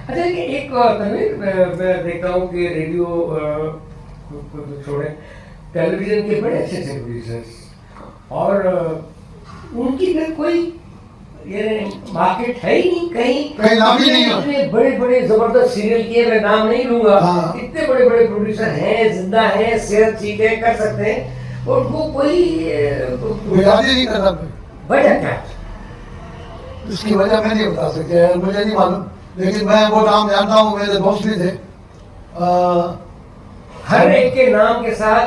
अच्छा एक तनवीर, मैं देखता हूँ कि रेडियो को छोड़े, टेलीविजन के बड़े अच्छे अच्छे प्रोड्यूसर्स, और उनकी फिर कोई ये मार्केट है ही नहीं, कहीं नाम ही नहीं है। इतने बड़े बड़े जबरदस्त सीरियल किए, मैं नाम नहीं लूंगा, हाँ। इतने बड़े बड़े प्रोड्यूसर हैं, जिंदा हैं, सेहत ठीक है, कर सकते हैं, और उनको कोई याद ही नहीं करता। वजह क्या? इसकी वजह मैं नहीं बता सकता, मुझे नहीं मालूम, लेकिन मैं वो नाम जानता हूँ, मेरे दोस्त भी थे। हर एक के नाम के साथ,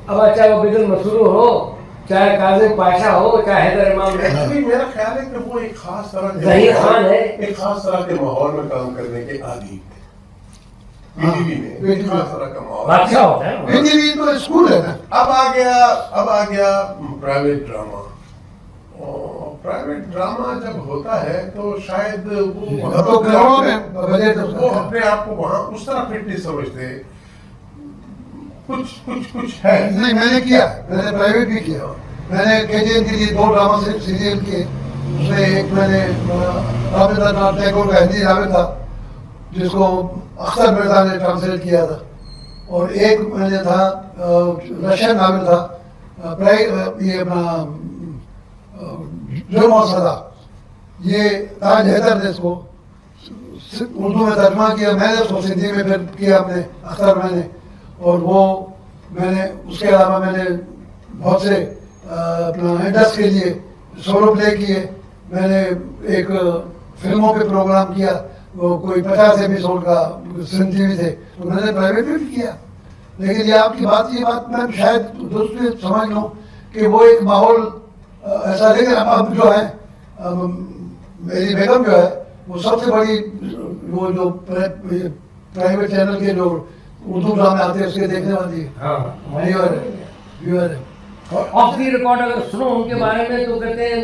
अब चाहे वो बिदुल मसूरू हो, चाहे काजिम पाशा हो, चाहे हैदर इमाम, एक्चुअली मेरा ख्याल है कि वो एक खास तरह जहीर खान है, एक खास तरह के माहौल में काम करने के आदी थे। पीटीवी में एक खास तरह का माहौल बादशाह होता है। पीटीवी तो स्कूल है ना। अब आ गया प्राइवेट ड्रामा। प्राइवेट ड्रामा जब होता है तो शायद अब तो करोड़ों में बजट वो अपने आप को वहां उस तरह फिट नहीं समझते। कुछ है। नहीं, मैंने किया, मैंने प्राइवेट भी किया। मैंने केजीएन के लिए 2 ड्रामा सीरियल किए। उसमें एक मैंने रविंद्रनाथ टैगोर का हिंदी नावल था, जिसको अख्तर मिर्जा ने ट्रांसलेट किया था, और एक मैंने था रशियन नावल था, ये अपना जुर्म और सजा। ये ताज हैदर ने इसको उर्दू में तर्जमा किया, मैंने उसको सिंधी में फिर किया अपने अख्तर मैंने, और वो मैंने उसके अलावा मैंने बहुत से अपना इंडस्ट के लिए सोलो प्ले किए। मैंने एक फिल्मों पे प्रोग्राम किया, वो कोई 50 एपिसोड का सिंध टीवी थे, तो मैंने प्राइवेट में भी किया। लेकिन ये आपकी बात, ये बात मैं शायद दूसरी समझ लूँ कि वो एक माहौल ऐसा। लेकिन अब जो है, मेरी बेगम जो है, वो सबसे बड़ी वो जो प्राइवेट चैनल के जो उर्दू ड्रामे आते हैं उसके देखने वाली व्यूअर है। और ऑफ द रिकॉर्ड अगर सुनो उनके बारे में तो कहते हैं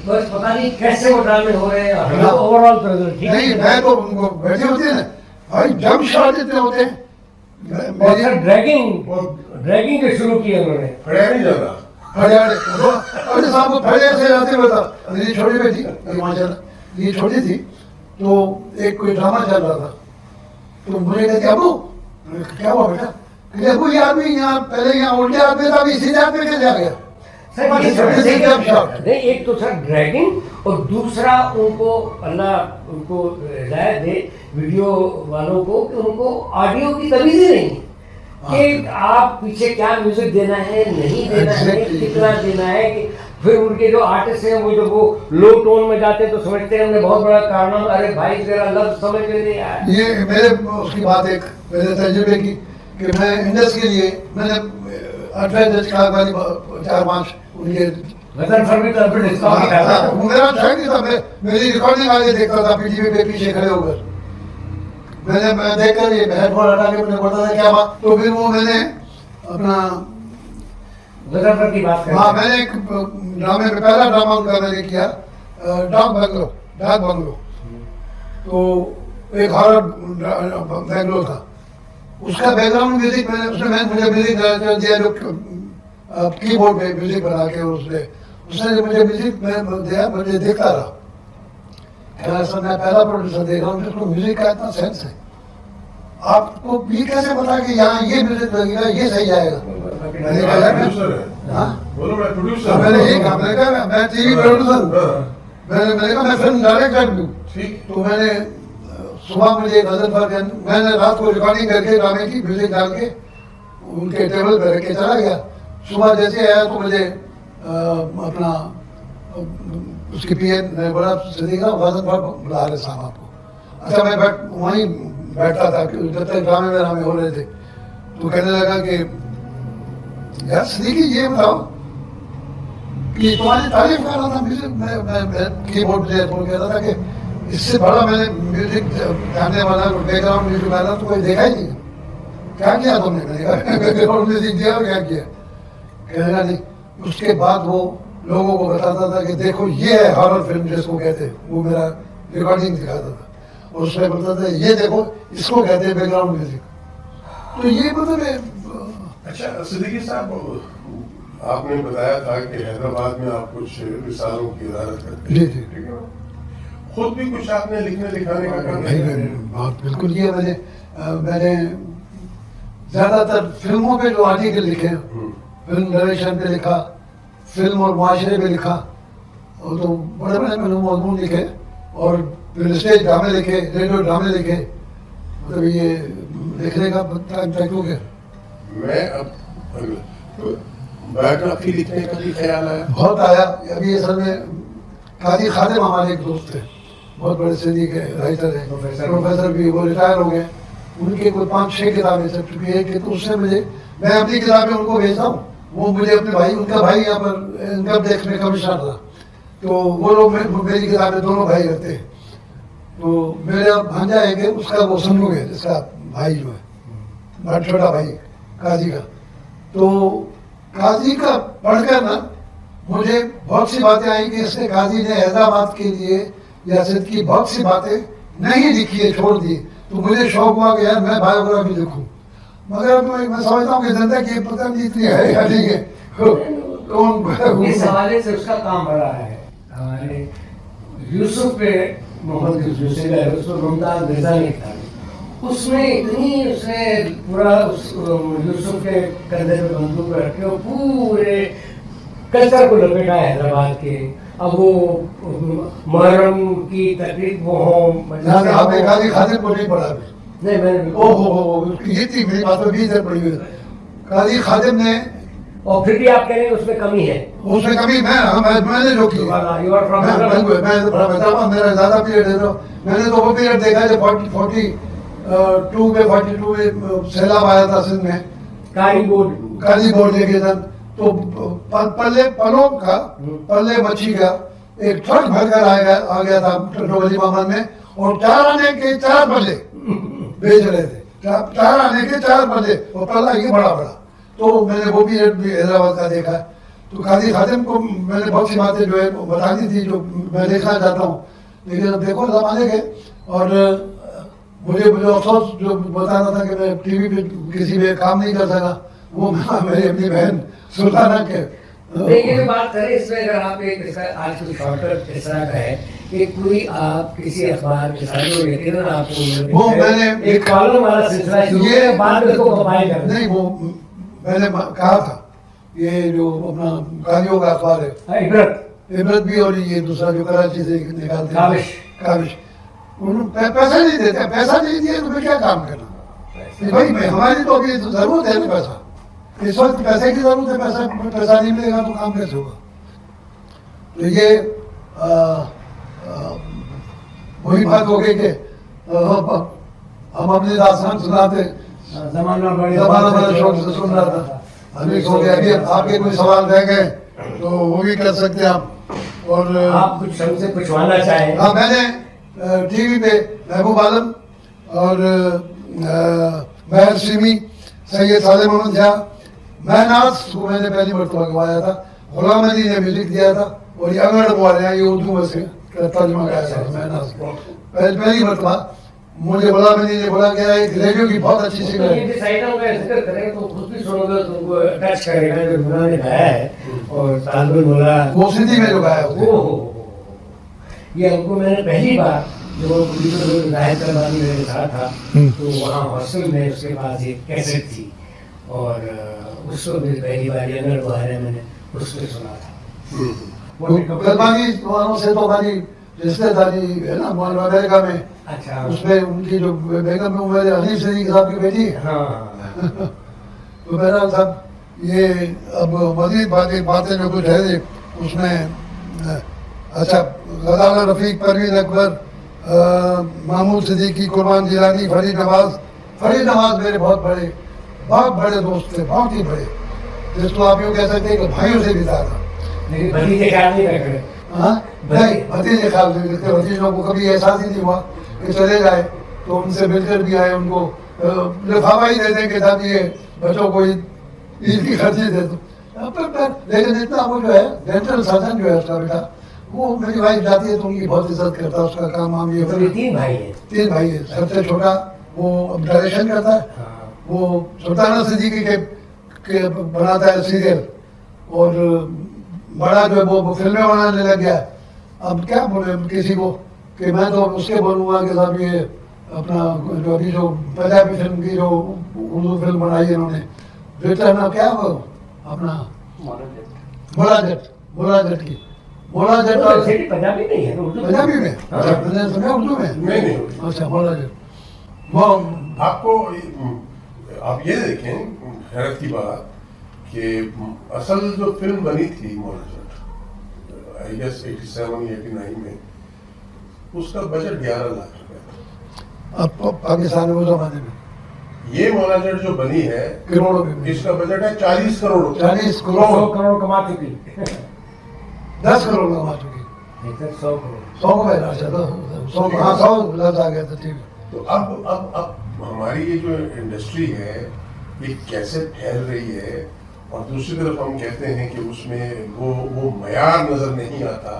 बस पता नहीं कैसे वो ड्रामे हो रहे हैं, ओवरऑल ठीक नहीं, मैं तो उनको बैठे होते हैं ना भाई, जम शॉट इतने होते हैं। ड्रैगिंग के शुरू किए उन्होंने, खड़े नहीं जाता। अरे साहब को फड़े से जाते बता। मेरी छोटी बेटी माशाल्लाह, ये छोटी थी, तो एक कोई ड्रामा चल रहा था, तो मुझे कहते अबू, क्या हुआ बेटा? अबू ये आदमी यहाँ पहले यहाँ उल्टे आदमी था, अभी सीधे आदमी कैसे आ गया? नहीं, एक तो सर ड्रैगिंग, और दूसरा उनको अल्लाह उनको हिदायत दे वीडियो वालों को कि उनको ऑडियो की तमीज़ ही नहीं कि आप पीछे क्या म्यूजिक देना है, नहीं देना है, कितना देना है। कि फिर उनके जो आर्टिस्ट हैं वो जब वो लो टोन में जाते हैं तो समझते हैं हमने बहुत बड़ा कारनामा, अरे भाई तेरा लफ्ज समझ में नहीं आया। ये मेरे उसकी बात एक मेरे तजुर्बे की कि मैं इंडस के लिए मैंने 8 वाली 4-5 उनके मेरा शायद था, मेरी रिकॉर्डिंग आगे देखता था पीटीवी पे पीछे खड़े होकर। मैं देखकर ये हेडफोन हटा के मुझे बोलता था क्या बात, तो फिर वो मैंने अपना की बात हाँ, मैंने एक ड्रामे में पहला ड्रामा उनका मैंने किया डाक बंगलो। तो एक हॉरर बंगलो था, उसका बैकग्राउंड म्यूजिक मैंने मुझे म्यूजिक दिया, जो कीबोर्ड पे म्यूजिक बना के उसने जब मुझे म्यूजिक दिया, मुझे देखता रहा। ऐसा मैं पहला प्रोड्यूसर देख रहा हूँ जिसको म्यूजिक का इतना सेंस है। आपको ये कैसे पता कि यहाँ ये म्यूजिक लगेगा, ये सही आएगा? मैंने यही कहा, मैंने कहा मैं टीवी प्रोड्यूसर हूँ, मैंने कहा मैं फिल्म डायरेक्टर भी हूँ। तो मैंने सुबह मुझे गजल पर मैंने रात को रिकॉर्डिंग करके ड्रामे की म्यूजिक डाल के उनके टेबल पर रख के चला गया। सुबह जैसे आया तो मुझे अपना उसके पीएन ने बोला सिद्दीक वादन पर बुला रहे साहब आपको। अच्छा, मैं वहीं बैठता था जब तक ड्रामे में हो रहे थे। तो कहने लगा कि यार सिद्दीकी ये बताओ कि तुम्हारी तारीफ कर रहा था म्यूजिक, मैं कीबोर्ड प्लेयर को कह रहा था कि इससे बड़ा मैंने म्यूजिक जानने वाला बैकग्राउंड म्यूजिक वाला तो कोई देखा ही नहीं। क्या किया तुमने? बैकग्राउंड म्यूजिक दिया और क्या किया? कहना नहीं। उसके बाद वो लोगों को बताता था कि देखो ये है हॉरर फिल्म जिसको कहते हैं, वो मेरा रिकॉर्डिंग दिखाता था, और उसमें बोलता था ये देखो इसको कहते हैं बैकग्राउंड म्यूजिक। तो ये मतलब अच्छा सिद्दीकी साहब, आपने बताया था कि हैदराबाद में आप कुछ रिसालों की इजाजत करते हैं, जी जी, ठीक है। खुद भी कुछ आपने लिखने लिखाने का काम भाई किया? बहुत बिल्कुल किया मैंने ज़्यादातर फिल्मों पे जो आर्टिकल लिखे हैं, फिल्म डायरेक्शन पे लिखा, फिल्म और मुआशरे पे लिखा, और तो बड़े बड़े मैंने मजमून लिखे, और फिर स्टेज ड्रामे लिखे, रेडियो ड्रामे लिखे, मतलब ये लिखने का टाइम तक हो गया। मैं अब बायोग्राफी लिखने का भी ख्याल आया? बहुत आया। अभी असल में काजी खादिम हमारे एक दोस्त थे, बहुत बड़े सिंधी के राइटर हैं, प्रोफेसर भी, वो रिटायर हो गए। उनके कोई 5-6 किताबें सब चुकी है कि, तो उससे मुझे, मैं अपनी किताबें उनको भेजता हूँ, वो मुझे अपने भाई, उनका भाई यहाँ पर इनकम टैक्स में कमिश्नर था, तो वो लोग मेरी किताबें दोनों भाई रखते हैं। तो मेरा भांजा है कि उसका वो संजू है, जिसका भाई जो है, बहुत छोटा भाई काजी का, तो काजी का पढ़कर ना मुझे बहुत सी बातें आई कि इसने, काजी ने हैदराबाद के लिए या सिंध की बहुत सी बातें नहीं लिखी है, छोड़ दी। तो मुझे शौक हुआ कि यार मैं बायोग्राफी लिखूं, मगर अब मैं समझता हूँ कि जनता की पता नहीं इतनी है या नहीं है, कौन इस हवाले से उसका काम बड़ा है। हमारे यूसुफ पे, मोहम्मद यूसुफ है, उसको मुमताज मिर्जा ने लिखा, उसमें इतनी, उसने पूरा उस यूसुफ के कंधे पे बंदूक रख के पूरे कल्चर को लपेटा है हैदराबाद के। अब वो मुहर्रम की तकरीब वो हो, आपने काजी खादिम को नहीं पढ़ा अभी? नहीं मैंने, ओहो, ये थी मेरी बात में 20 पड़ी हुई है। काजी खादिम ने, और फिर भी आप कह रहे हैं उसमें कमी है? उसमें कभी मैंने जो की, मेरा ज्यादा पीरियड है, तो मैंने तो वो पीरियड देखा जब 42 में सैलाब आया था सिंध में, काली बोर्ड लेके था, तो पल्ले पलों का, पल्ले मच्छी का एक ट्रक भरकर आ गया था टोली मामन में, और 4 आने के 4 पल्ले बेच रहे थे, 4 आने के 4 पल्ले, और पल्ला ये बड़ा बड़ा। तो मैंने वो भी हैदराबाद का देखा। तो काजी खादिम को मैंने बहुत सी बातें जो है बतानी थी, जो मैं देखना चाहता हूँ, लेकिन अब देखो जमाने के, और मुझे अफसोस जो बताना था कि मैं टीवी पे किसी में काम नहीं कर सका, वो मेरी अपनी बहन सुल्ताना के। लेकिन ये बात करें इसमें, अगर आप एक इसका आज की शॉर्टकट इस तरह का है कि कोई आप किसी अखबार के साथ जो लेते हैं ना, आपको वो मैंने एक कॉलम वाला सिलसिला ये बाद में इसको कंपाइल कर, नहीं वो मैंने कहा था, ये जो अपना काजियों का अखबार है, इबरत भी, और ये दूसरा जो कराची से निकालते हैं, काविश, पैसा नहीं देते, पैसा नहीं दिए तो फिर क्या काम करना भाई? हमारी तो अभी जरूरत है ना पैसा, इस वक्त पैसे की जरूरत है, पैसा नहीं मिलेगा तो काम कैसे होगा? तो ये वही बात हो गई कि हम अपनी दास्तान सुनाते, जमाना बड़े शौक से सुन रहा था, अभी सो गया। अभी आपके कोई सवाल रह गए तो वो भी कर सकते हैं आप, और आप कुछ हमसे पूछवाना चाहें? हाँ, मैंने टीवी पे महबूब आलम और महर सिमी, सैयद सालिम अहमद झा, महनाज को मैंने पहली मरतबा गवाया था, गुलाम अली ने म्यूजिक दिया था, और ये अंगड़ बोल ये उर्दू में से तर्जमा गाया था महनाज को पहली मरतबा। मुझे गुलाम अली ने बोला कि एक रेडियो की बहुत अच्छी सिंगर है, जिस आइटम का जिक्र करें तो खुद भी सुनोगे तो उनको टच करेगा, जो उन्होंने गाया है, और तालबुल बोला वो सिंधी में जो गाया वो, ये हमको मैंने पहली बार जो जाहिद करवानी मेरे साथ था, तो वहाँ हॉस्टल में उसके पास एक कैसेट थी, और उसको भी पहली बार अगर वो है मैंने उसको सुना था। करवानी वालों से तो हमारी रिश्तेदारी है ना, अमेरिका में। अच्छा, उसमें उनकी जो बेगम है वो मेरे हनीफ सदीक साहब की बेटी है। हाँ तो बहरहाल साहब, ये अब मजीद बातें जो कुछ है उसमें, अच्छा, गजाला रफ़ीक, परवीन अकबर, महमूद सिद्दीकी, कुर्बान जिलानी, फरीद नवाज मेरे बहुत बड़े दोस्त थे, बहुत ही बड़े, जिसको आप यूँ कह सकते हैं कि भाइयों से भी ज़्यादा। लेकिन भतीजे ख्याल नहीं रख रहे। हाँ नहीं, भतीजे ख्याल नहीं रखते, भतीजों को कभी एहसास ही नहीं हुआ कि चले जाए, तो उनसे मिलकर भी आए, उनको लिफाफा ही दे दें कि साहब ये बच्चों को ईद की खर्ची दे दो। लेकिन इतना वो जो है डेंटल सर्जन जो है उसका बेटा, वो मेरी वाइफ जाती है तो उनकी बहुत इज्जत करता है, उसका काम वाम ये। तो 3 भाई हैं? 3 भाई है, सबसे छोटा वो अब डायरेक्शन करता है, वो सुल्ताना सिद्दीकी के बनाता है सीरियल, और बड़ा जो है वो फिल्में बनाने लग गया। अब क्या बोले किसी को कि मैं तो उसके बोलूँगा कि साहब ये अपना जो अभी जो पंजाबी फिल्म की जो उर्दू फिल्म बनाई है इन्होंने, रिटर्न क्या वो अपना मोला जट की मोला जट तो ऐसे भी पंजाबी नहीं है, उर्दू पंजाबी में, अच्छा मैंने सुना उर्दू में, नहीं अच्छा मोला जट वो आपको आप ये देखें, हैरत की बात कि असल जो फिल्म बनी थी मोनाजट, आई गेस 87 89 में, उसका बजट 11 लाख रुपए था। अब पाकिस्तान में उस जमाने में ये मोनाजट जो बनी है करोड़ों में, इसका बजट है 40 करोड़ रुपए। 40 100 करोड़, करोड़ कमा चुकी 10 करोड़ कमा चुकी, नहीं सर 100 करोड़ 100 का अच्छा तो 100 हाँ 100 लफ्ज आ गया था, ठीक है। तो अब हमारी ये जो इंडस्ट्री है ये कैसे फैल रही है, और दूसरी तरफ हम कहते हैं कि उसमें वो मयार नजर नहीं आता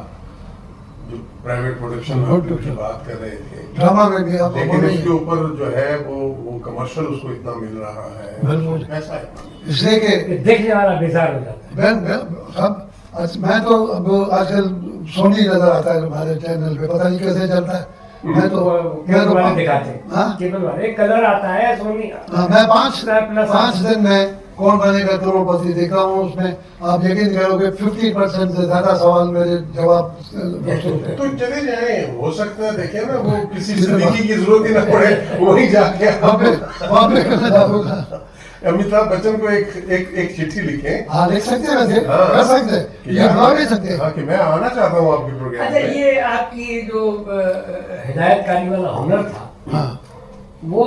जो प्राइवेट प्रोडक्शन की बात कर रहे थे, ड्रामा में भी आप लेकिन उसके ऊपर जो है वो कमर्शियल उसको इतना मिल रहा बिल्कुल। है, ऐसा है। इसलिए कि देखने वाला बेजार हो जाता है। मैं तो अब आजकल सोनी नजर आता है हमारे चैनल पे, पता नहीं कैसे चलता है। मैं तो केबल वाले दिखाते हैं, हाँ? केबल वाले कलर आता है सोनी, हाँ, मैं प्लस 5 दिन में कौन बनेगा करोड़पति देखा हूँ, उसमें आप यकीन करोगे 50% से ज्यादा सवाल मेरे जवाब तो चले जाए, हो सकता है देखे ना वो किसी सिद्दीकी की जरूरत ही ना पड़े, वहीं जाके वहाँ पे करना चाहूँगा। अमिताभ बच्चन को एक चिट्ठी लिखें। हाँ लिख सकते हैं वैसे, हाँ। कर सकते हैं, कि ये बुला भी सकते हैं। हाँ कि मैं आना चाहता हूँ आपके प्रोग्राम अच्छा, में। ये आपकी जो हिदायतकारी वाला हुनर था, हाँ वो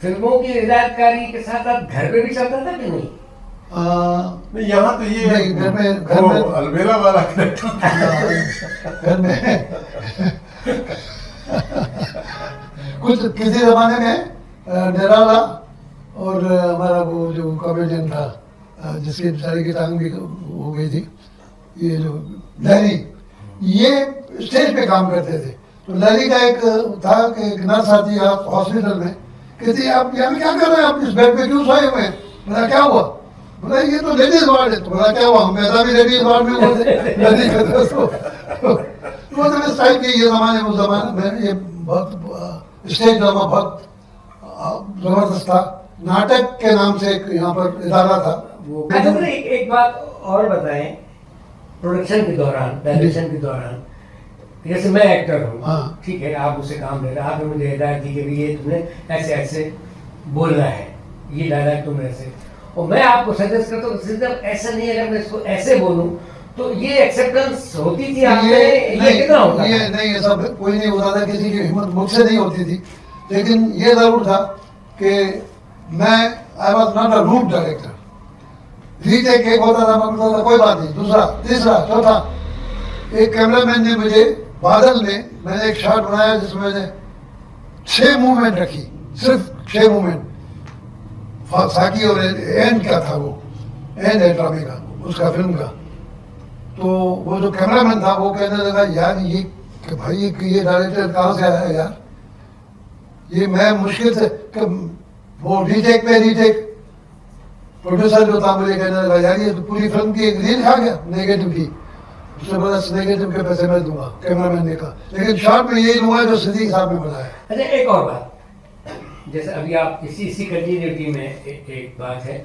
फिल्मों की हिदायतकारी के साथ साथ घर में भी चलता था कि नहीं? नहीं यहाँ तो ये नहीं, घर में वो अलबेला वाला कैरेक्टर घर में कुछ किसी जमाने में निराला और हमारा वो जो कॉमेडियन था जिसकी बेचारी की टांग भी हो गई थी, ये जो लैली, ये स्टेज पे काम करते थे। तो लैली का एक था कि एक नर्स आती है हॉस्पिटल में, कहती है आप यहाँ क्या कर रहे हैं, आप इस बेड पे क्यों सोए हुए हैं? बोला क्या हुआ? बोला ये तो लेडीज वार्ड है। तो बोला क्या हुआ, हम पैदा भी लेडीज वार्ड में हुए थे, लेडीज का तो इस टाइप के ये जमाने में, उस जमाने में ये बहुत स्टेज ड्रामा बहुत जबरदस्त था। नाटक के नाम से एक यहाँ पर इदारा था। अच्छा, मुझे एक बात और बताएं, प्रोडक्शन के दौरान, डायरेक्शन के दौरान, जैसे मैं एक्टर हूँ, हाँ। ठीक है, आप मुझसे काम ले रहे हैं, आपने मुझे हिदायत दी कि भी ये तुमने ऐसे ऐसे बोलना है, ये डायलॉग तुम ऐसे, और मैं आपको सजेस्ट करता हूँ सिर्फ ऐसा नहीं है, अगर मैं इसको ऐसे बोलूँ तो ये एक्सेप्टेंस होती थी आप में, ये कितना होता ये था? नहीं, ये सब कोई नहीं होता था, किसी की हिम्मत मुझसे नहीं होती थी। लेकिन ये जरूर था कि मैं I was not a root director. Retake एक होता था, मैं बोलता था कोई बात नहीं, दूसरा तीसरा चौथा। एक कैमरामैन ने मुझे बादल में, मैंने एक शॉट बनाया जिसमें मैंने 6 मूवमेंट रखी, सिर्फ 6 मूवमेंट, साकी और एंड का था, वो एंड है ड्रामे का, उसका फिल्म का। तो वो जो कैमरामैन था वो कहने लगा यार ये कि भाई ये डायरेक्टर कहाँ से आया है यार, ये मैं मुश्किल से वो रीटेक पे रीटेक, प्रोड्यूसर जो था मुझे कहने लगा यार ये तो पूरी फिल्म की एक रील खा गया नेगेटिव की। उसने बोला नेगेटिव के पैसे मैं दूंगा, कैमरामैन ने कहा, लेकिन शॉट में यही लूंगा जो सिद्दीक साहब ने बनाया। अच्छा, एक और बात, जैसे अभी आप इसी कंटिन्यूटी में एक बात है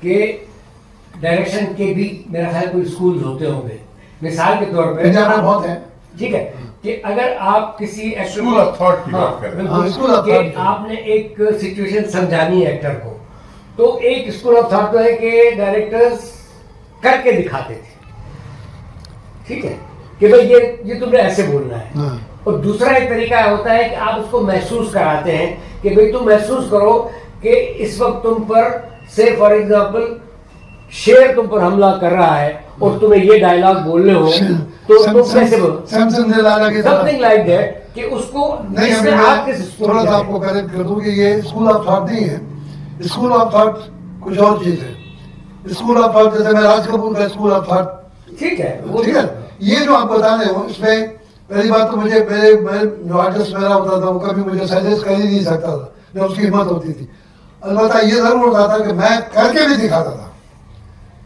कि डायरेक्शन के भी मेरा ख्याल कोई स्कूल होते होंगे, मिसाल के तौर पे पंजाब में बहुत है, ठीक है, कि अगर आप किसी स्कूल ऑफ थॉट की बात कर रहे हैं। हाँ, स्कूल ऑफ कि थॉट। आपने एक सिचुएशन समझानी है एक्टर को, तो एक स्कूल ऑफ थॉट तो है कि डायरेक्टर्स करके दिखाते थे, ठीक है, कि भाई ये तुमने ऐसे बोलना है। हाँ। और दूसरा एक तरीका होता है कि आप उसको महसूस कराते हैं कि भाई तुम महसूस करो कि इस वक्त तुम पर, से फॉर एग्जाम्पल शेर तुम पर हमला कर रहा है और तुम्हें ये डायलॉग बोलने हो तो तुम कैसे बोलो, सैमसन दिलाला की तरह। समथिंग लाइक दैट, कि उसको नहीं, इसमें अभी आप मैं किस स्कूल थोड़ा में सा जाए? आपको करेक्ट कर दूं कि ये स्कूल ऑफ थॉट नहीं है, स्कूल ऑफ थॉट कुछ और चीज है। स्कूल ऑफ थॉट जैसे मैं राज कपूर का स्कूल ऑफ थॉट, ठीक है, वो ठीक है, ये जो आप बता रहे हो इसमें पहली बात तो मुझे मेरे जो आर्टिस्ट मेरा होता था वो कभी मुझे सजेस्ट कर ही नहीं सकता था, जब उसकी हिम्मत होती थी। अलबत्ता ये जरूर होता था कि मैं करके भी दिखाता था।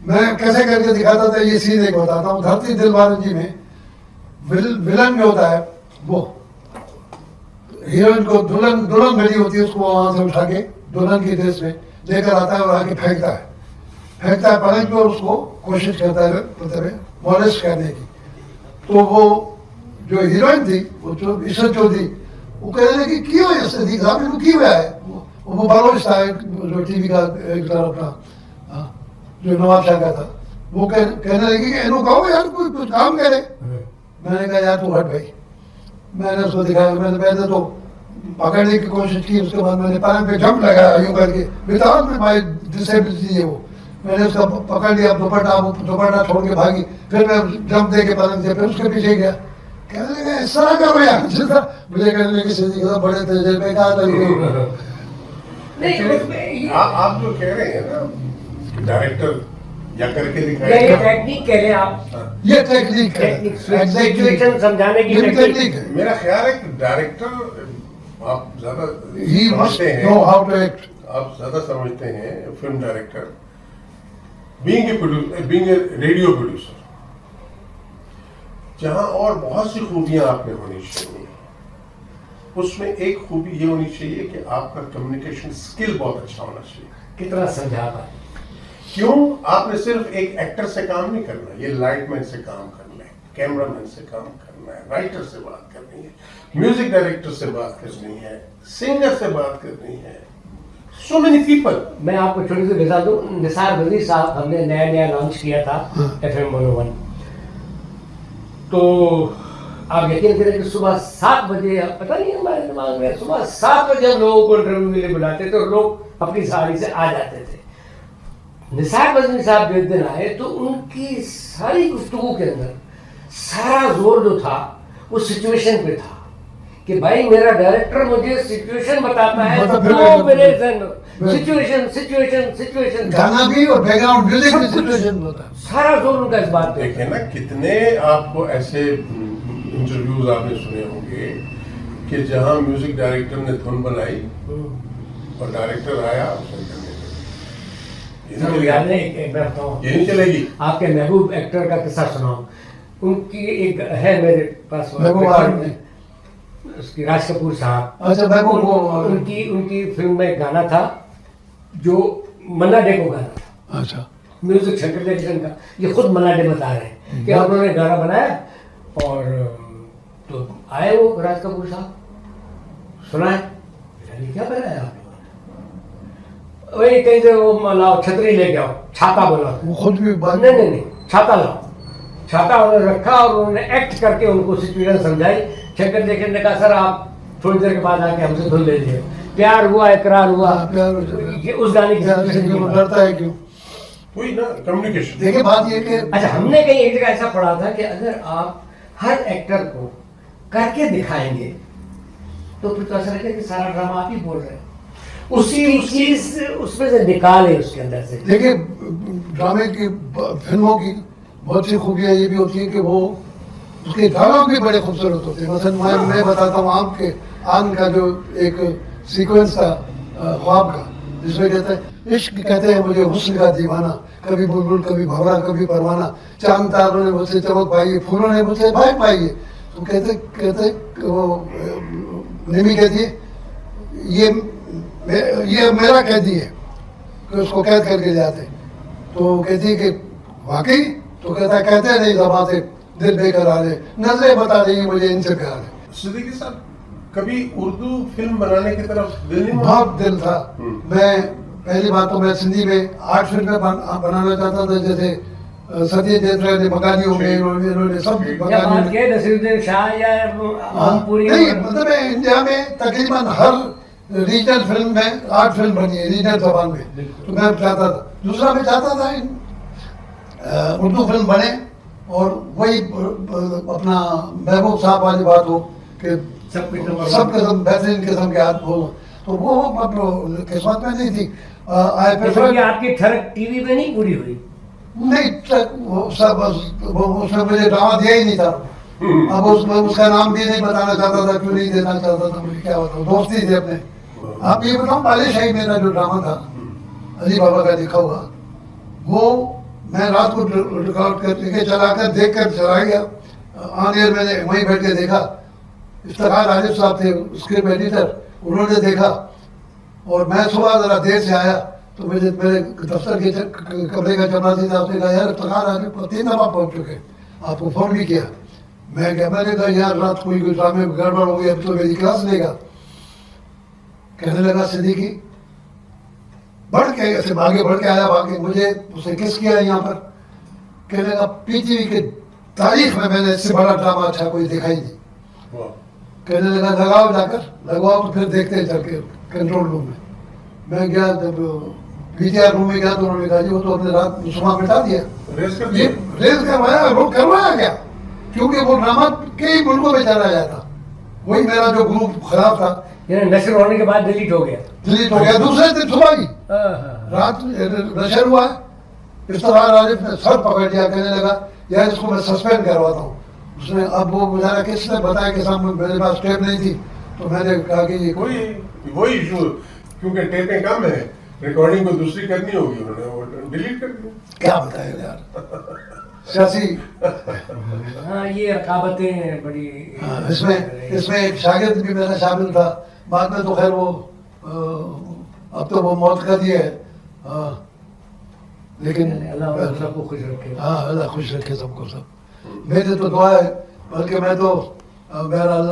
मैं कैसे करके दिखाता था, ये सीन एक बताता हूँ। धरती दिलवार जी में विलन जो होता है वो हीरोइन को दुल्हन दुल्हन बनी होती है, उसको वहां से उठा के दुल्हन की ड्रेस में लेकर आता है और आके फेंकता है पलंग पे और उसको कोशिश करता है मतलब मॉलेस्ट करने की। तो वो जो हीरोइन थी, वो जो ईश्वर चौधरी, वो कह रहे कि क्यों ऐसे थी साहब, इनको क्यों है वो बलोच था जो टीवी का एक अपना जो नवाब शाह का था, वो कहने लगी कि इनको कहो यार कोई कुछ काम करे। मैंने कहा यार तू हट भाई, मैंने उसको दिखाया, मैंने पहले तो पकड़ने की कोशिश की, उसके बाद मैंने पलंग पे जंप लगाया यूं करके, विदाउट में भाई डिसेबिलिटी है वो, मैंने उसका पकड़ लिया, दुपट्टा छोड़ के भागी, फिर मैं जंप दे के पलंग से फिर उसके पीछे गया। कहने लगा ऐसा ना करो यार, मुझे कहने लगे सीधी बड़े थे बेकार लगे। आप जो कह रहे हैं ना डायरेक्टर या करके ये दिखाएगा, टेक्निक कह रहे हैं आप, ये टेक्निक है, सिचुएशन समझाने की टेक्निक है। मेरा ख्याल है कि डायरेक्टर आप ज्यादा He must know how to act. आप ज्यादा समझते हैं film director, being a producer, being a radio producer, जहां और बहुत सी खूबियां आपने होनी चाहिए, उसमें एक खूबी ये होनी चाहिए कि आपका कम्युनिकेशन स्किल बहुत अच्छा होना चाहिए। कितना समझा पाए। क्यों? आपने सिर्फ एक एक्टर से काम नहीं करना, ये लाइटमैन से काम करना है, कैमरामैन से काम करना है, राइटर से बात करनी है, म्यूजिक डायरेक्टर से बात करनी है, सिंगर से बात करनी है, सो मेनी पीपल। मैं आपको छोटी सी बता दूं, निसार बद्री साहब हमने नया लॉन्च किया था FM 101, तो आप यकीन करें कि सुबह 7 बजे, पता नहीं हमारे दिमाग में सुबह 7 बजे हम लोगों को इंटरव्यू के लिए बुलाते तो लोग अपनी साड़ी से आ जाते थे। निसार बद्री साहब जिस दिन आए तो उनकी सारी गुफ्तगू के अंदर सारा जोर जो था वो सिचुएशन पे था कि भाई मेरा डायरेक्टर मुझे सिचुएशन बताता है तो मेरे सिचुएशन सिचुएशन सिचुएशन गाना भी और बैकग्राउंड म्यूजिक भी सिचुएशन होता है। सारा जोर उनका इस बात पे। देखिए ना, कितने आपको ऐसे इंटरव्यूज आपने सुने होंगे कि जहां म्यूजिक डायरेक्टर ने धुन बनाई और डायरेक्टर आया ये नहीं चलेगी। आपके महबूब एक्टर का किस्सा सुनाऊं, उनकी एक है मेरे पास उसकी राज कपूर साहब, अच्छा महबूब वो उनकी फिल्म में गाना था जो मन्ना डे को गाना था। अच्छा म्यूजिक शंकर जयकिशन का, ये खुद मन्ना डे बता रहे हैं कि उन्होंने गाना बनाया और तो आए वो राज कपूर साहब, सुनाए क्या बनाया आपने, वही कहीं से वो लाओ छतरी लेके आओ, छाता बोला, वो खुद भी नहीं छाता लाओ, छाता उन्होंने रखा और उन्होंने एक्ट करके उनको सिचुएशन समझाई। शंकर जयकिशन ने कहा सर आप थोड़ी देर के बाद आके हमसे धुन ले लीजिए, प्यार हुआ इकरार हुआ, ये उस गाने की डरता है क्यों, वही ना कम्युनिकेशन। देखिए बात ये कि अच्छा हमने कहीं एक जगह ऐसा पढ़ा था कि अगर आप हर एक्टर को करके दिखाएंगे तो फिर तो ऐसा लगेगा कि सारा ड्रामा आप ही बोल रहे हैं, उसी चीज उसमें से निकाले उसके अंदर से। देखिए ड्रामे की फिल्मों की बहुत सी खूबियाँ ये भी होती है कि वो उसके डायलॉग भी बड़े खूबसूरत होते हैं। मसलन मैं बताता हूँ आपके आंग का जो एक सीक्वेंस था ख्वाब का, जिसमें कहते हैं इश्क कहते हैं मुझे हुस्न का दीवाना, कभी बुलबुल कभी भंवरा कभी परवाना, चांद तारों ने मुझसे चमक पाई, फूलों ने मुझसे भाग पाई है। तो कहते वो निमी कहती है ये मेरा कैदी है, कि उसको कैद करके जाते। तो कहती है कि वाकई, तो कहता है कहते नहीं जबान से दिल बेकरार है, नजरें बता रही मुझे इनसे प्यार है। सिद्दीकी साहब कभी उर्दू फिल्म बनाने की तरफ दिल नहीं बहुत दिल था। मैं पहली बात तो मैं सिंधी में 8 फिल्में बनाना चाहता था, जैसे सती नेत्रा ने बंगालियों में, इन्होंने सब बंगाली नसीरुद्दीन शाह या नहीं, मतलब इंडिया में तकरीबन हर रीजनल फिल्म में 8 फिल्म बनी है रीजनल जबान में, तो मैं चाहता था। दूसरा मैं चाहता था उर्दू फिल्म बने और वही अपना महबूब साहब वाली बात हो कि सब किस्म बेहतरीन किस्म के आदमी हो, तो वो मतलब किस्मत में नहीं थी। आपकी ठरक टीवी में नहीं पूरी हुई? नहीं, वो सब उसमें मुझे ड्रामा दिया ही नहीं था। अब उसमें उसका नाम भी नहीं बताना चाहता था, क्यों नहीं देना चाहता था, मुझे क्या बताऊँ, दोस्ती थी अपने। आप ये बताऊँ बालिशाही मेरा जो ड्रामा था अली बाबा का लिखा हुआ, वो मैं रात को रिकॉर्ड करके चला कर देख कर चला गया, ऑन एयर मैंने वहीं बैठ के देखा, इफ्तिखार आरिफ साहब थे स्क्रिप्ट एडिटर, उन्होंने देखा और मैं सुबह ज़रा देर से आया तो मुझे मेरे दफ्तर के कमरे का चपरासी था, उसने कहा यार इफ्तिखार आरिफ 3 दफ़ा पहुँच चुके, आपको फ़ोन भी किया। मैंने कहा यार रात कोई ड्रामे में गड़बड़ हो गई, अब तो मेरी क्लास लेगा। कहने लगा सिद्दीकी बढ़ के ऐसे भागे बढ़ के आया, भागे मुझे उसने किस किया यहाँ पर। कहने लगा पीटीवी के तारीख में मैंने इससे बड़ा ड्रामा अच्छा कोई दिखाई नहीं। वाह, कहने लगा लगाओ जाकर, लगवाओ तो फिर देखते हैं चल के कंट्रोल रूम में। मैं गया जब पीटीआर रूम में गया तो उन्होंने कहा जी वो तो अपने रात सुबह मिटा दिया। रेस कर ये दिया। रेस करवाया, रोक करवाया क्या, क्योंकि वो ड्रामा कई मुल्कों में चला गया था। वही मेरा जो ग्रुप खराब था यानी नशर होने के बाद डिलीट हो गया। डिलीट हो गया दूसरे दिन सुबह ही। हाँ। रात नशर हुआ है, इफ्तिखार आरिफ ने सर पकड़ लिया, कहने लगा यार इसको मैं सस्पेंड करवाता हूँ। उसने अब वो बेचारा किसने बताया कि साहब मेरे पास टेप नहीं थी, तो मैंने कहा कि ये वही इशू, क्योंकि टेपें कम है, रिकॉर्डिंग को दूसरी करनी होगी, उन्होंने वो डिलीट कर दिया। क्या बताया यार सियासी। हाँ, ये रकाबतें बड़ी। हाँ, इसमें एक शागिर्द भी मेरा शामिल था, बाद में तो खैर वो अब तो वो मौत कर दिया है। लेकिन अल्लाह सबको खुश रखे। हाँ अल्लाह खुश रखे सबको सब। मेरी तो दुआ है, बल्कि मैं तो बहरहाल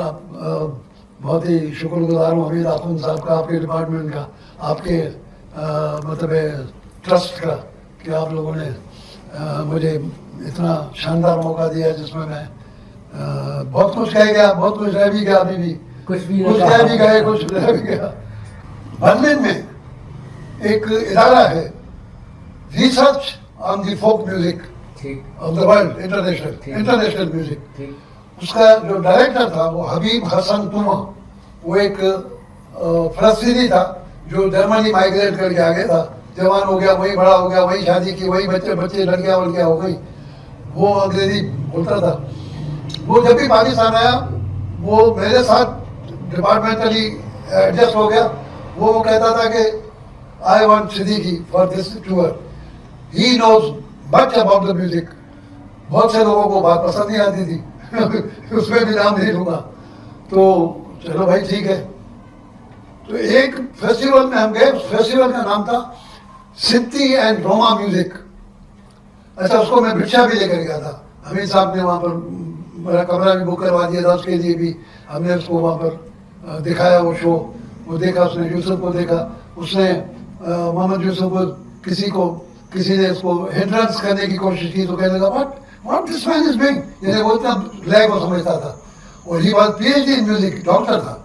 बहुत ही शुक्रगुजार हूँ हमीद आखुन साहब का, आपके डिपार्टमेंट का, आपके मतलब ट्रस्ट का, कि आप लोगों ने मुझे इतना शानदार मौका दिया जिसमें मैं बहुत कुछ कह गया, बहुत कुछ रह भी गया, अभी भी कुछ भी कुछ कह भी गए, कुछ रह भी गया। बर्लिन में एक इदारा है, research on the folk music ठीक of the world, international music. ठीक। उसका जो डायरेक्टर था वो हबीब हसन तुमा, वो एक फलस्तीनी था जो जर्मनी माइग्रेट करके आ गया था, जवान हो गया, वहीं बड़ा हो गया, वहीं शादी की, वहीं बच्चे लड़कियां वड़कियां हो गई, वो अंग्रेजी बोलता था। वो जब भी पाकिस्तान आया वो मेरे साथ डिपार्टमेंटली एडजस्ट हो गया। वो कहता था कि I want Siddiqui for this tour, he knows much about the music. बहुत से लोगों को बात पसंद नहीं आती थी उसमें भी नाम नहीं लूंगा, तो चलो भाई ठीक है। तो एक फेस्टिवल में हम गए, उस फेस्टिवल का नाम था सिंधी एंड रोमा म्यूजिक। अच्छा, उसको मैं भिक्षा भी लेकर गया था, हमीद साहब ने वहाँ पर मेरा कमरा भी बुक करवा दिया था, उसके लिए भी हमने उसको वहाँ पर दिखाया वो शो, वो देखा उसने, यूसुफ को देखा उसने, मोहम्मद यूसुफ को, किसी ने उसको हिंड्रेंस करने की कोशिश की तो कहने लगा what this man is doing, यानी वो इतना लैग को समझता था। और he was PhD in music, doctor था।